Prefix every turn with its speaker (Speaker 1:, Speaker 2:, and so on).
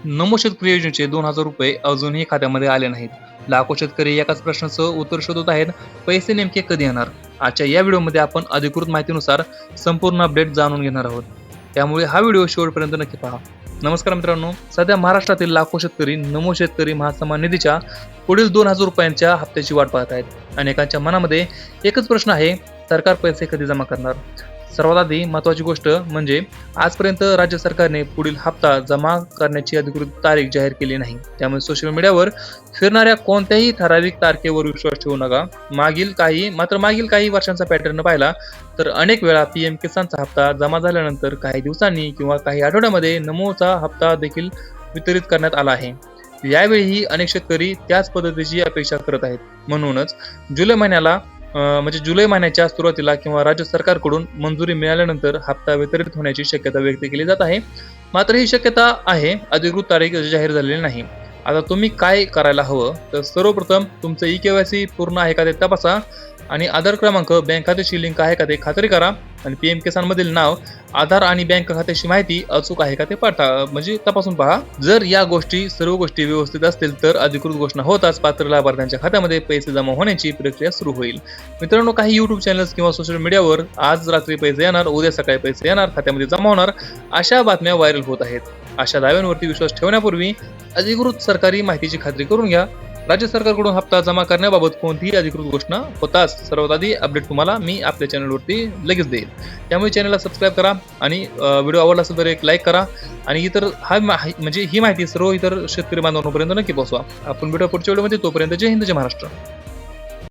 Speaker 1: नमो शेतकरी योजनेचे 2,000 रुपये अजूनही खात्यामध्ये आले नाहीत. लाखो शेतकरी एकाच प्रश्नाचं उत्तर शोधत आहेत. पैसे नेमके कधी येणार? आजच्या या व्हिडिओमध्ये आपण अधिकृत माहितीनुसार संपूर्ण अपडेट जाणून घेणार आहोत. त्यामुळे हा व्हिडिओ शेवटपर्यंत नक्की पहा. नमस्कार मित्रांनो, सध्या महाराष्ट्रातील लाखो शेतकरी नमो शेतकरी महासन्मान निधीच्या पुढील 2,000 रुपयांच्या हप्त्याची वाट पाहत आहेत. अनेकांच्या मनामध्ये एकच प्रश्न आहे, सरकार पैसे कधी जमा करणार? सर्वात आधी महत्त्वाची गोष्ट म्हणजे आजपर्यंत राज्य सरकारने पुढील हप्ता जमा करण्याची अधिकृत तारीख जाहीर केली नाही. त्यामुळे सोशल मीडियावर फिरणाऱ्या कोणत्याही ठराविक तारखेवर विश्वास ठेवू नका. मागील काही वर्षांचा पॅटर्न पाहिला तर अनेक वेळा पीएम किसानचा हप्ता जमा झाल्यानंतर काही दिवसांनी किंवा काही आठवड्यामध्ये नमोचा हप्ता देखील वितरित करण्यात आला आहे. यावेळीही अनेक शेतकरी त्याच पद्धतीची अपेक्षा करत आहेत. म्हणूनच जुलै महिन्याच्या सुरुवातीला किंवा राज्य सरकारकडून मंजुरी मिळाल्यानंतर हप्ता वितरित होण्याची शक्यता व्यक्त केली जात आहे. मात्र ही शक्यता आहे, अधिकृत तारीख जाहीर झालेली नाही. आता तुम्ही काय करायला हवं तर सर्वप्रथम तुमचं ई-केवायसी पूर्ण आहे का ते तपासा आणि आधार क्रमांक बँक खात्याशी लिंक आहे का ते खात्री करा आणि पीएम किसान मधील नाव, आधार आणि बँक खात्याची माहिती अचूक आहे का ते तपासून पहा. जर या सर्व गोष्टी व्यवस्थित असतील तर अधिकृत घोषणा होताच पात्र लाभार्थ्यांच्या खात्यामध्ये पैसे जमा होण्याची प्रक्रिया सुरू होईल. मित्रांनो, काही युट्यूब चॅनल्स किंवा सोशल मीडियावर आज रात्री पैसे येणार, उद्या सकाळी पैसे येणार, खात्यामध्ये जमा होणार अशा बातम्या व्हायरल होत आहेत. अशा दाव्यांवरती विश्वास ठेवण्यापूर्वी अधिकृत सरकारी माहितीची खात्री करून घ्या. राज्य सरकारकडून हप्ता जमा करण्याबाबत कोणतीही अधिकृत घोषणा होताच सर्वात आधी अपडेट तुम्हाला मी आपल्या चॅनलवरती लगेच देईल. त्यामुळे चॅनलला सबस्क्राईब करा आणि व्हिडिओ आवडला असेल तर एक लाईक करा आणि ही माहिती सर्व इतर शेतकरी बांधवांपर्यंत नक्की पोहोचवा. आपण व्हिडिओ पुढच्या व्हिडिओमध्ये, तोपर्यंत जय हिंद, जय महाराष्ट्र.